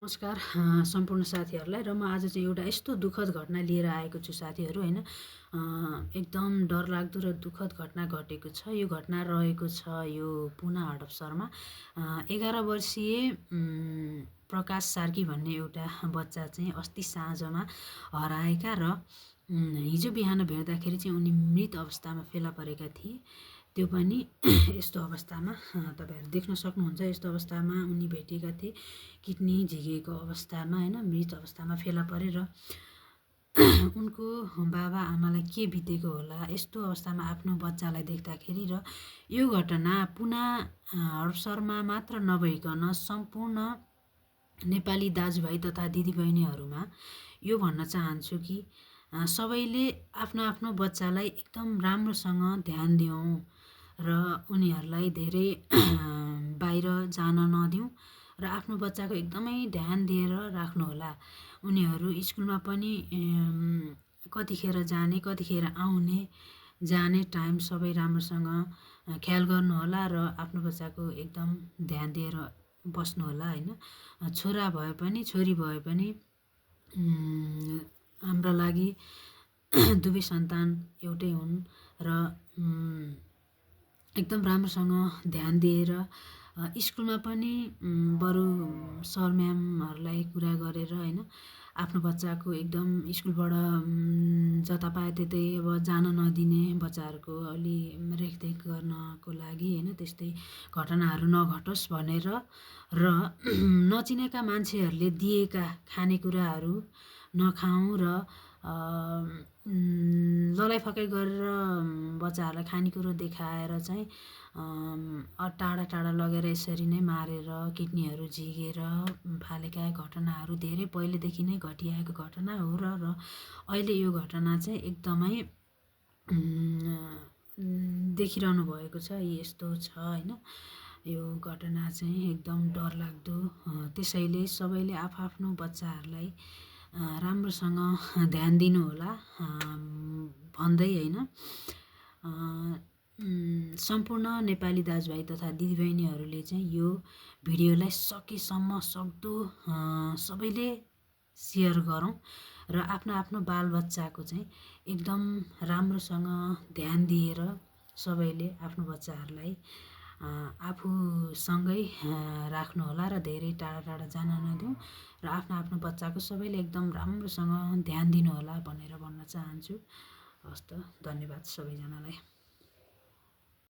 नमस्कार सम्पूर्ण साथीहरूलाई र म आज चाहिँ एउटा यस्तो दुःखद घटना लिएर आएको छु साथीहरू हैन। एकदम डरलाग्दो र दुःखद घटना घटेको छ। यो घटना रहेको छ यो पुना हडपसरमा 11 वर्षीय प्रकाश सार्की भन्ने एउटा बच्चा चाहिँ अस्ति साँझमा हराएका र हिजो बिहान भेट्दाखेरि चाहिँ उनी मृत अवस्थामा फेला परेका थिए। त्यो पनि यस्तो अवस्थामा तपाईहरु देख्न सक्नुहुन्छ। यस्तो अवस्थामा उनी भेटिएका थिए, किडनी झिकेको अवस्थामा हैन, मृत अवस्थामा फेला परे र उनको बाबा आमालाई के बितेको होला यस्तो अवस्थामा आफ्नो बच्चालाई देख्दाखेरि। र यो घटना पुना हडपसरमा मात्र नभइकन सम्पूर्ण नेपाली दाजुभाइ तथा दिदीबहिनीहरुमा यो भन्न चाहन्छु कि सबैले आफ्नो आफ्नो बच्चालाई एकदम राम्रोसँग ध्यान दियौं र उनीहरुलाई धेरै बाहिर जान नदिउँ र आफ्नो बच्चाको एकदमै ध्यान दिएर राख्नु होला। उनीहरु स्कुलमा पनि कतिखेर जाने कतिखेर आउने जाने टाइम सबै राम्रोसँग ख्याल गर्नु होला र आफ्नो बच्चाको एकदम ध्यान दिएर बस्नु होला हैन। छोरा भए पनि छोरी भए पनि हाम्रो लागि दुवै सन्तान एउटै हुन् र एकदम राम्रोसँग ध्यान दिएर स्कुलमा पनि बरु सर म्यामहरुलाई कुरा गरेर हैन आफ्नो बच्चाको एकदम स्कुलबाट जता पाए त्यतै अब जान नदिने बच्चाहरुको अलि रेखदेख गर्नको लागि हैन त्यस्तै घटनाहरु नघटोस् भनेर र नचिनेका मान्छेहरुले दिएका खानेकुराहरु नखाऊँ र ललाइफकाइ गरेर बच्चाहरुलाई खानेकुरा देखाएर चाहिँ टाढा टाढा लगेर यसरी नै मारेर किडनीहरु झिकेर फालेका घटनाहरु धेरै पहिलेदेखि नै घटिआएको घटना हो र अहिले यो घटना चाहिँ एकदमै देखिरहनु भएको छ। यस्तो छ हैन। यो घटना चाहिँ एकदम डरलाग्दो। त्यसैले सबैले आफआफ्नो बच्चाहरुलाई राम्रोसँग ध्यान दिनु होला भन्दै हैन। सम्पूर्ण नेपाली दाजुभाइ तथा दिदीबहिनीहरुले चाहिँ यो भिडियोलाई सकेसम्म सक्दो सबैले शेयर गरौँ र आफ्नो आफ्नो बालबच्चाको चाहिँ एकदम राम्रोसँग ध्यान दिएर सबैले आफ्नो बच्चाहरुलाई आफूसँगै राख्नु होला र धेरै टाढा टाढा जान नदिउँ र आफ्नो आफ्नो बच्चाको सबैले एकदम राम्रोसँग ध्यान दिनु होला भनेर भन्न चाहन्छु। हस्त, धन्यवाद सबैजनालाई।